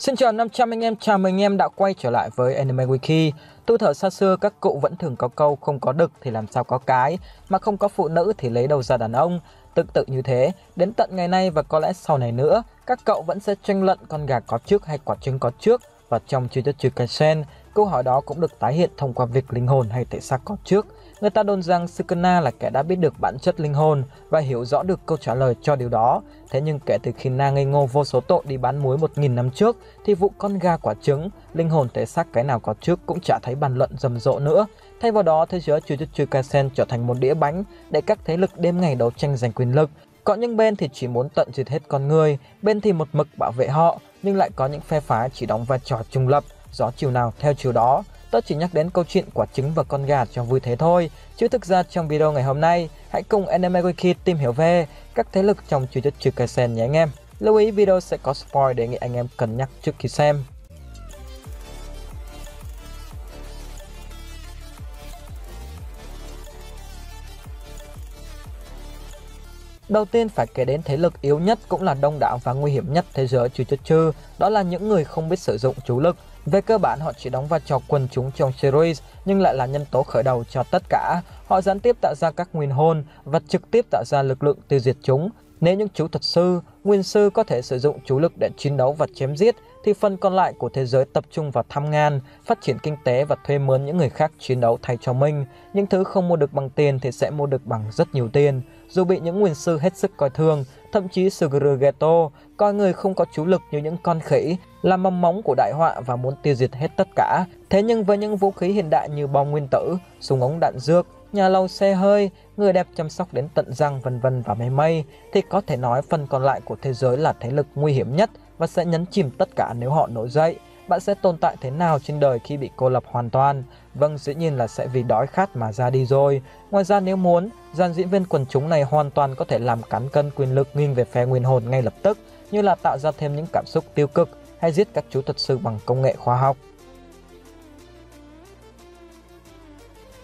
Xin chào 500 anh em, chào mừng anh em đã quay trở lại với Anime Wiki. Tu thở xa xưa các cụ vẫn thường có câu không có đực thì làm sao có cái, mà không có phụ nữ thì lấy đâu ra đàn ông. Tương tự như thế, đến tận ngày nay và có lẽ sau này nữa, các cậu vẫn sẽ tranh luận con gà có trước hay quả trứng có trước. Và trong Jujutsu Kaisen, câu hỏi đó cũng được tái hiện thông qua việc linh hồn hay thể xác có trước. Người ta đồn rằng Sukuna là kẻ đã biết được bản chất linh hồn và hiểu rõ được câu trả lời cho điều đó. Thế nhưng kể từ khi Na ngây ngô vô số tội đi bán muối 1000 năm trước, thì vụ con gà quả trứng, linh hồn thể xác cái nào có trước cũng chả thấy bàn luận rầm rộ nữa. Thay vào đó, thế giới Jujutsu Kaisen trở thành một đĩa bánh để các thế lực đêm ngày đấu tranh giành quyền lực. Có những bên thì chỉ muốn tận diệt hết con người, bên thì một mực bảo vệ họ, nhưng lại có những phe phái chỉ đóng vai trò trung lập, gió chiều nào theo chiều đó. Tôi chỉ nhắc đến câu chuyện quả trứng và con gà cho vui thế thôi, chứ thực ra trong video ngày hôm nay, hãy cùng Anime Wiki tìm hiểu về các thế lực trong Jujutsu Kaisen nhé anh em. Lưu ý video sẽ có spoil, đề nghị anh em cân nhắc trước khi xem. Đầu tiên phải kể đến thế lực yếu nhất cũng là đông đảo và nguy hiểm nhất thế giới Jujutsu, đó là những người không biết sử dụng chú lực. Về cơ bản họ chỉ đóng vai trò quần chúng trong series nhưng lại là nhân tố khởi đầu cho tất cả. Họ gián tiếp tạo ra các nguyên hồn và trực tiếp tạo ra lực lượng tiêu diệt chúng. Nếu những chú thuật sư, nguyên sư có thể sử dụng chú lực để chiến đấu và chém giết, thì phần còn lại của thế giới tập trung vào thăm ngan, phát triển kinh tế và thuê mướn những người khác chiến đấu thay cho mình. Những thứ không mua được bằng tiền thì sẽ mua được bằng rất nhiều tiền. Dù bị những nguyên sư hết sức coi thường, thậm chí Suguru Geto coi người không có chú lực như những con khỉ, là mầm móng của đại họa và muốn tiêu diệt hết tất cả. Thế nhưng với những vũ khí hiện đại như bom nguyên tử, súng ống đạn dược, nhà lầu xe hơi, người đẹp chăm sóc đến tận răng vân vân và mây mây, thì có thể nói phần còn lại của thế giới là thế lực nguy hiểm nhất và sẽ nhấn chìm tất cả nếu họ nổi dậy. Bạn sẽ tồn tại thế nào trên đời khi bị cô lập hoàn toàn? Vâng, dĩ nhiên là sẽ vì đói khát mà ra đi rồi. Ngoài ra nếu muốn, dàn diễn viên quần chúng này hoàn toàn có thể làm cán cân quyền lực nghiêng về phe nguyên hồn ngay lập tức, như là tạo ra thêm những cảm xúc tiêu cực hay giết các chú thuật sư bằng công nghệ khoa học.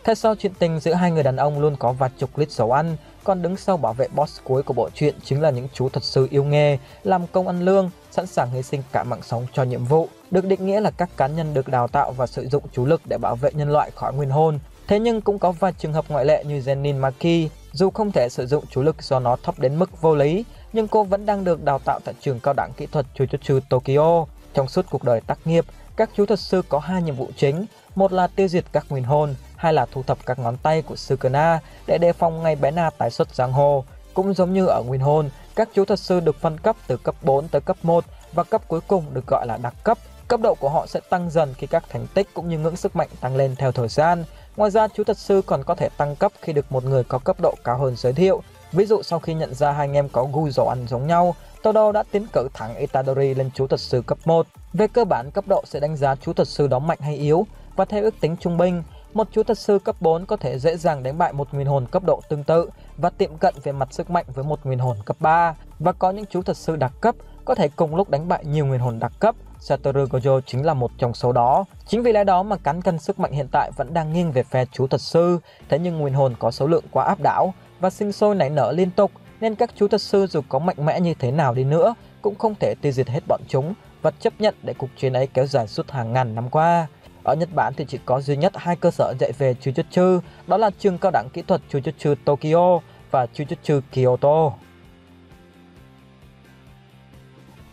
Theo sau chuyện tình giữa hai người đàn ông luôn có vài chục lít dầu ăn, còn đứng sau bảo vệ boss cuối của bộ truyện chính là những chú thuật sư yêu nghề, làm công ăn lương, sẵn sàng hy sinh cả mạng sống cho nhiệm vụ. Được định nghĩa là các cá nhân được đào tạo và sử dụng chú lực để bảo vệ nhân loại khỏi nguyên hồn. Thế nhưng cũng có vài trường hợp ngoại lệ như Zenin Maki, dù không thể sử dụng chú lực do nó thấp đến mức vô lý, nhưng cô vẫn đang được đào tạo tại trường cao đẳng kỹ thuật Jujutsu Tokyo. Trong suốt cuộc đời tác nghiệp, các chú thuật sư có hai nhiệm vụ chính, một là tiêu diệt các nguyên hồn, hai là thu thập các ngón tay của Sukuna để đề phòng ngày bé Na tái xuất giang hồ. Cũng giống như ở nguyên hồn, các chú thuật sư được phân cấp từ cấp 4 tới cấp 1 và cấp cuối cùng được gọi là đặc cấp. Cấp độ của họ sẽ tăng dần khi các thành tích cũng như ngưỡng sức mạnh tăng lên theo thời gian. Ngoài ra, chú thuật sư còn có thể tăng cấp khi được một người có cấp độ cao hơn giới thiệu. Ví dụ sau khi nhận ra hai anh em có gu dầu ăn giống nhau, Todo đã tiến cử thẳng Itadori lên chú thuật sư cấp 1. Về cơ bản, cấp độ sẽ đánh giá chú thuật sư đó mạnh hay yếu, và theo ước tính trung bình, một chú thuật sư cấp 4 có thể dễ dàng đánh bại một nguyên hồn cấp độ tương tự và tiệm cận về mặt sức mạnh với một nguyên hồn cấp 3. Và có những chú thuật sư đặc cấp có thể cùng lúc đánh bại nhiều nguyên hồn đặc cấp. Satoru Gojo chính là một trong số đó. Chính vì lẽ đó mà cán cân sức mạnh hiện tại vẫn đang nghiêng về phe chú thuật sư. Thế nhưng nguyên hồn có số lượng quá áp đảo và sinh sôi nảy nở liên tục, nên các chú thuật sư dù có mạnh mẽ như thế nào đi nữa cũng không thể tiêu diệt hết bọn chúng và chấp nhận để cuộc chiến ấy kéo dài suốt hàng ngàn năm qua. Ở Nhật Bản thì chỉ có duy nhất hai cơ sở dạy về Jujutsu, đó là trường cao đẳng kỹ thuật Jujutsu Tokyo và Jujutsu Kyoto.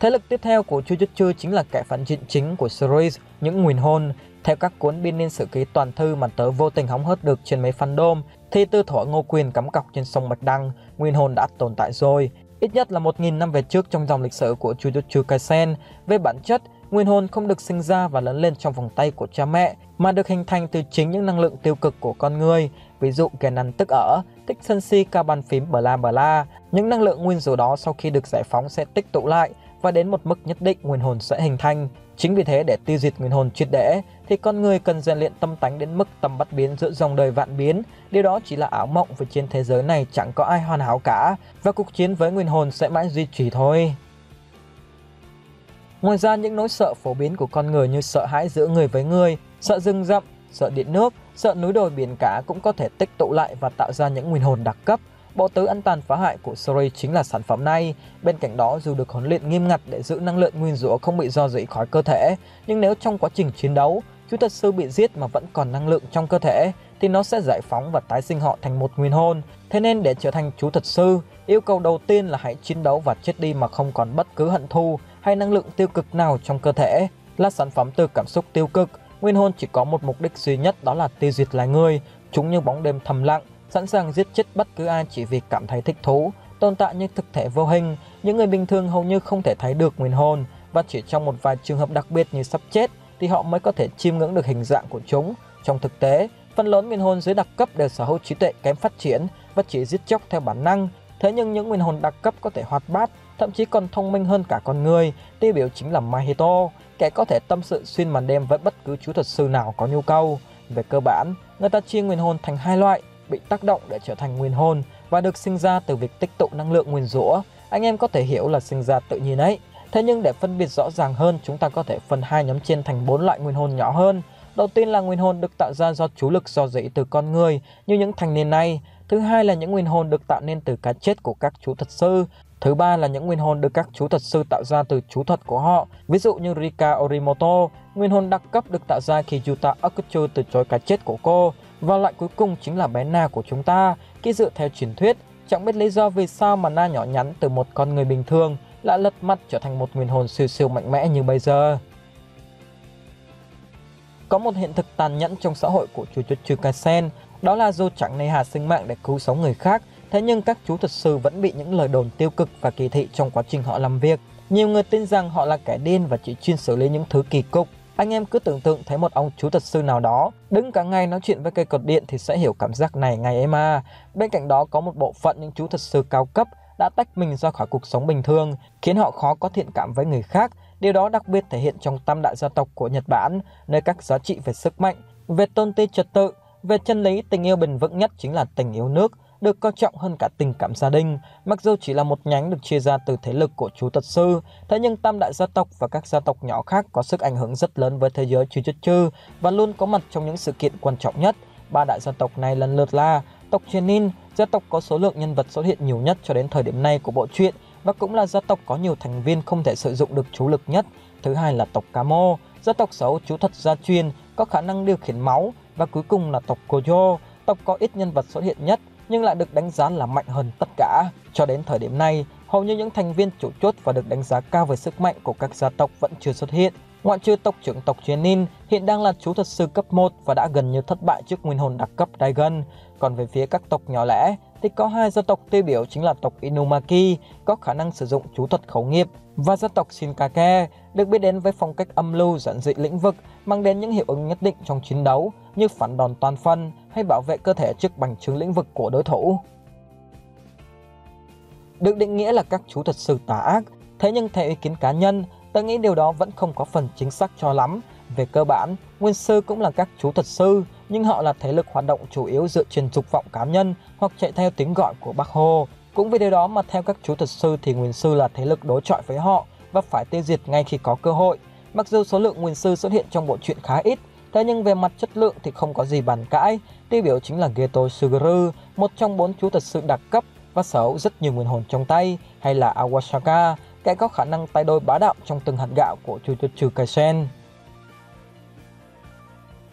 Thế lực tiếp theo của Jujutsu chính là kẻ phản diện chính của series, những nguyên hồn. Theo các cuốn biên niên sử ký toàn thư mà tớ vô tình hóng hớt được trên mấy fandom, thì từ thuở Ngô Quyền cắm cọc trên sông Bạch Đằng, nguyên hồn đã tồn tại rồi, ít nhất là 1000 năm về trước trong dòng lịch sử của Jujutsu Kaisen. Về bản chất, nguyên hồn không được sinh ra và lớn lên trong vòng tay của cha mẹ, mà được hình thành từ chính những năng lượng tiêu cực của con người. Ví dụ kẻ ăn tức ở, thích sân si, cao bàn phím, bla bla. Những năng lượng nguyên rủa đó sau khi được giải phóng sẽ tích tụ lại và đến một mức nhất định nguyên hồn sẽ hình thành. Chính vì thế để tiêu diệt nguyên hồn triệt để thì con người cần rèn luyện tâm tánh đến mức tâm bất biến giữa dòng đời vạn biến. Điều đó chỉ là ảo mộng, vì trên thế giới này chẳng có ai hoàn hảo cả và cuộc chiến với nguyên hồn sẽ mãi duy trì thôi. Ngoài ra, những nỗi sợ phổ biến của con người như sợ hãi giữa người với người, sợ rừng rậm, sợ điện nước, sợ núi đồi biển cả cũng có thể tích tụ lại và tạo ra những nguyên hồn đặc cấp. Bộ tứ ăn tàn phá hại của Sori chính là sản phẩm này. Bên cạnh đó, dù được huấn luyện nghiêm ngặt để giữ năng lượng nguyên rủa không bị rò rỉ khỏi cơ thể, nhưng nếu trong quá trình chiến đấu, chú thật sư bị giết mà vẫn còn năng lượng trong cơ thể, thì nó sẽ giải phóng và tái sinh họ thành một nguyên hồn. Thế nên để trở thành chú thật sư, yêu cầu đầu tiên là hãy chiến đấu và chết đi mà không còn bất cứ hận thù hay năng lượng tiêu cực nào trong cơ thể. Là sản phẩm từ cảm xúc tiêu cực, nguyên hồn chỉ có một mục đích duy nhất, đó là tiêu diệt loài người. Chúng như bóng đêm thầm lặng, sẵn sàng giết chết bất cứ ai chỉ vì cảm thấy thích thú, tồn tại như thực thể vô hình. Những người bình thường hầu như không thể thấy được nguyên hồn, và chỉ trong một vài trường hợp đặc biệt như sắp chết thì họ mới có thể chiêm ngưỡng được hình dạng của chúng. Trong thực tế, phần lớn nguyên hồn dưới đặc cấp đều sở hữu trí tuệ kém phát triển và chỉ giết chóc theo bản năng. Thế nhưng những nguyên hồn đặc cấp có thể hoạt bát, thậm chí còn thông minh hơn cả con người. Tiêu biểu chính là Mahito, kẻ có thể tâm sự xuyên màn đêm với bất cứ chú thuật sư nào có nhu cầu. Về cơ bản, người ta chia nguyên hồn thành hai loại: bị tác động để trở thành nguyên hồn và được sinh ra từ việc tích tụ năng lượng nguyên rủa. Anh em có thể hiểu là sinh ra tự nhiên ấy. Thế nhưng để phân biệt rõ ràng hơn, chúng ta có thể phân hai nhóm trên thành 4 loại nguyên hồn nhỏ hơn. Đầu tiên là nguyên hồn được tạo ra do chú lực rò rỉ từ con người như những thanh niên này. Thứ hai là những nguyên hồn được tạo nên từ cái chết của các chú thuật sư. Thứ ba là những nguyên hồn được các chú thuật sư tạo ra từ chú thuật của họ, ví dụ như Rika Orimoto, nguyên hồn đặc cấp được tạo ra khi Yuta Okuchu từ chối cái chết của cô. Và loại cuối cùng chính là bé Na của chúng ta. Khi dựa theo truyền thuyết, chẳng biết lý do vì sao mà Na nhỏ nhắn từ một con người bình thường lại lật mặt trở thành một nguyên hồn siêu siêu mạnh mẽ như bây giờ. Có một hiện thực tàn nhẫn trong xã hội của Jujutsu Kaisen, đó là dù chẳng nề hà sinh mạng để cứu sống người khác, thế nhưng các chú thuật sư vẫn bị những lời đồn tiêu cực và kỳ thị trong quá trình họ làm việc. Nhiều người tin rằng họ là kẻ điên và chỉ chuyên xử lý những thứ kỳ cục. Anh em cứ tưởng tượng thấy một ông chú thuật sư nào đó đứng cả ngày nói chuyện với cây cột điện thì sẽ hiểu cảm giác này ngày ấy mà. Bên cạnh đó có một bộ phận những chú thuật sư cao cấp đã tách mình ra khỏi cuộc sống bình thường, khiến họ khó có thiện cảm với người khác. Điều đó đặc biệt thể hiện trong tam đại gia tộc của Nhật Bản, nơi các giá trị về sức mạnh, về tôn ti trật tự, về chân lý, tình yêu bền vững nhất chính là tình yêu nước, được coi trọng hơn cả tình cảm gia đình. Mặc dù chỉ là một nhánh được chia ra từ thế lực của chú thuật sư, thế nhưng tam đại gia tộc và các gia tộc nhỏ khác có sức ảnh hưởng rất lớn với thế giới Jujutsu và luôn có mặt trong những sự kiện quan trọng nhất. Ba đại gia tộc này lần lượt là tộc Chunin, gia tộc có số lượng nhân vật xuất hiện nhiều nhất cho đến thời điểm này của bộ truyện và cũng là gia tộc có nhiều thành viên không thể sử dụng được chú lực nhất. Thứ hai là tộc Kamo, gia tộc sở hữu chú thuật gia truyền, có khả năng điều khiển máu. Và cuối cùng là tộc Gojo, tộc có ít nhân vật xuất hiện nhất nhưng lại được đánh giá là mạnh hơn tất cả. Cho đến thời điểm này, hầu như những thành viên chủ chốt và được đánh giá cao về sức mạnh của các gia tộc vẫn chưa xuất hiện. Ngoại trừ tộc trưởng tộc Chunin hiện đang là chú thuật sư cấp 1 và đã gần như thất bại trước nguyên hồn đặc cấp Daigon. Còn về phía các tộc nhỏ lẻ thì có hai gia tộc tiêu biểu chính là tộc Inumaki, có khả năng sử dụng chú thuật khẩu nghiệp, và gia tộc Shinkake, được biết đến với phong cách âm lưu giản dị lĩnh vực, mang đến những hiệu ứng nhất định trong chiến đấu như phản đòn toàn phân hay bảo vệ cơ thể trước bành trướng lĩnh vực của đối thủ. Được định nghĩa là các chú thuật sư tà ác, thế nhưng theo ý kiến cá nhân, tôi nghĩ điều đó vẫn không có phần chính xác cho lắm. Về cơ bản, nguyên sư cũng là các chú thuật sư, nhưng họ là thế lực hoạt động chủ yếu dựa trên dục vọng cá nhân hoặc chạy theo tiếng gọi của Bác Hồ. Cũng vì điều đó mà theo các chú thuật sư thì nguyên sư là thế lực đối chọi với họ và phải tiêu diệt ngay khi có cơ hội. Mặc dù số lượng nguyên sư xuất hiện trong bộ truyện khá ít, thế nhưng về mặt chất lượng thì không có gì bàn cãi. Tiêu biểu chính là Geto Suguru, một trong 4 chú thuật sư đặc cấp và sở hữu rất nhiều nguyên hồn trong tay, hay là Awashaka, kẻ có khả năng tay đôi bá đạo trong từng hạt gạo của Jujutsu Kaisen.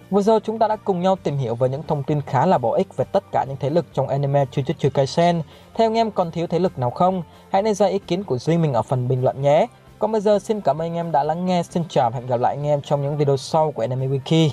Vừa rồi chúng ta đã cùng nhau tìm hiểu về những thông tin khá là bổ ích về tất cả những thế lực trong anime Jujutsu Kaisen. Theo anh em còn thiếu thế lực nào không? Hãy nêu ra ý kiến của riêng mình ở phần bình luận nhé. Còn bây giờ xin cảm ơn anh em đã lắng nghe. Xin chào và hẹn gặp lại anh em trong những video sau của Anime Wiki.